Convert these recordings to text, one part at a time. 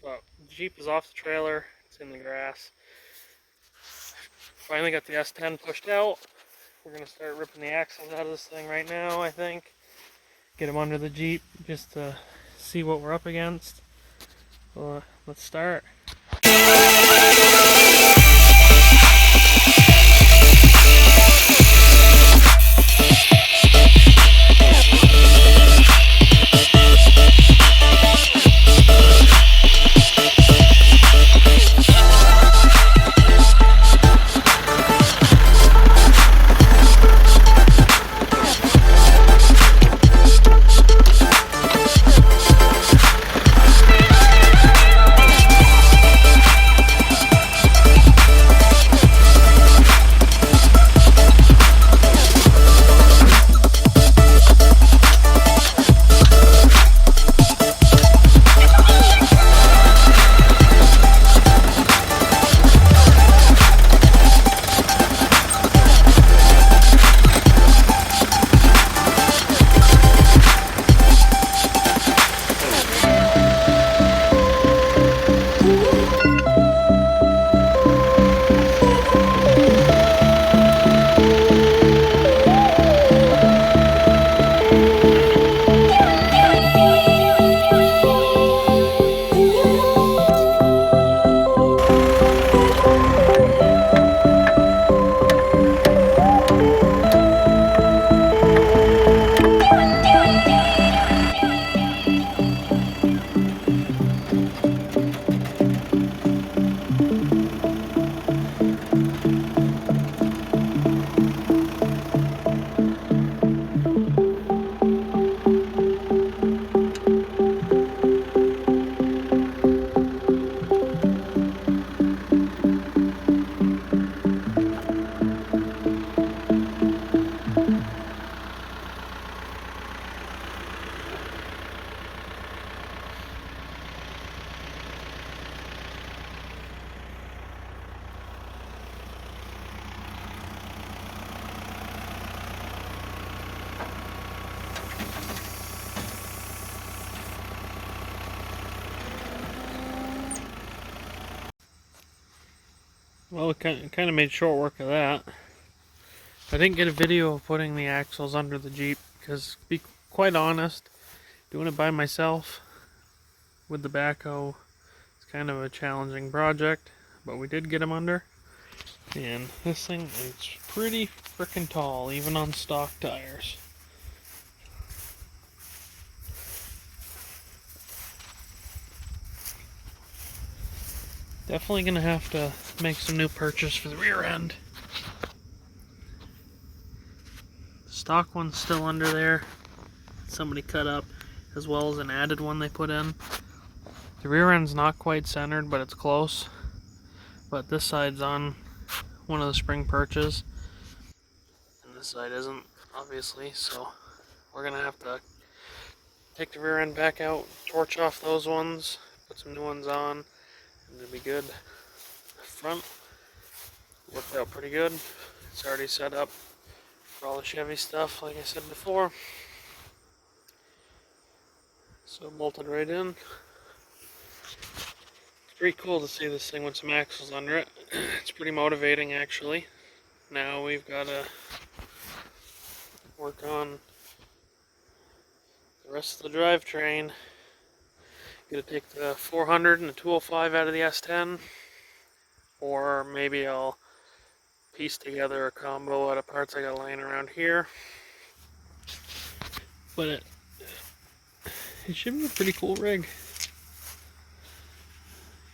but Jeep is off the trailer. It's in the grass. Finally got the S10 pushed out. We're gonna start ripping the axles out of this thing right now, I think. Get them under the Jeep just to see what we're up against. Well, let's start. Well, it kind of made short work of that. I didn't get a video of putting the axles under the Jeep because, to be quite honest, doing it by myself with the backhoe is kind of a challenging project, but we did get them under. And this thing is pretty freaking tall, even on stock tires. Definitely gonna have to make some new purchase for the rear end. The stock one's still under there. Somebody cut up, as well as an added one they put in. The rear end's not quite centered, but it's close. But this side's on one of the spring perches, and this side isn't, obviously, so we're gonna have to take the rear end back out, torch off those ones, put some new ones on, and it'll be good. The front worked out pretty good. It's already set up for all the Chevy stuff, like I said before. So it bolted right in. It's pretty cool to see this thing with some axles under it. It's pretty motivating, actually. Now we've got to work on the rest of the drivetrain. Gonna take the 400 and the 205 out of the S10, or maybe I'll piece together a combo out of parts I got laying around here. But it should be a pretty cool rig.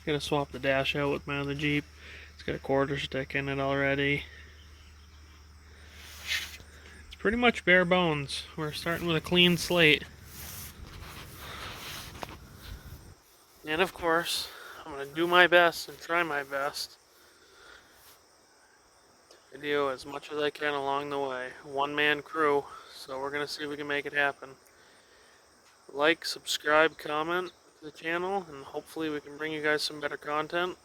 Gotta swap the dash out with my other Jeep. It's got a quarter stick in it already. It's pretty much bare bones. We're starting with a clean slate. And of course, I'm going to do my best and try my best to video as much as I can along the way. One-man crew, so we're going to see if we can make it happen. Like, subscribe, comment to the channel, and hopefully we can bring you guys some better content.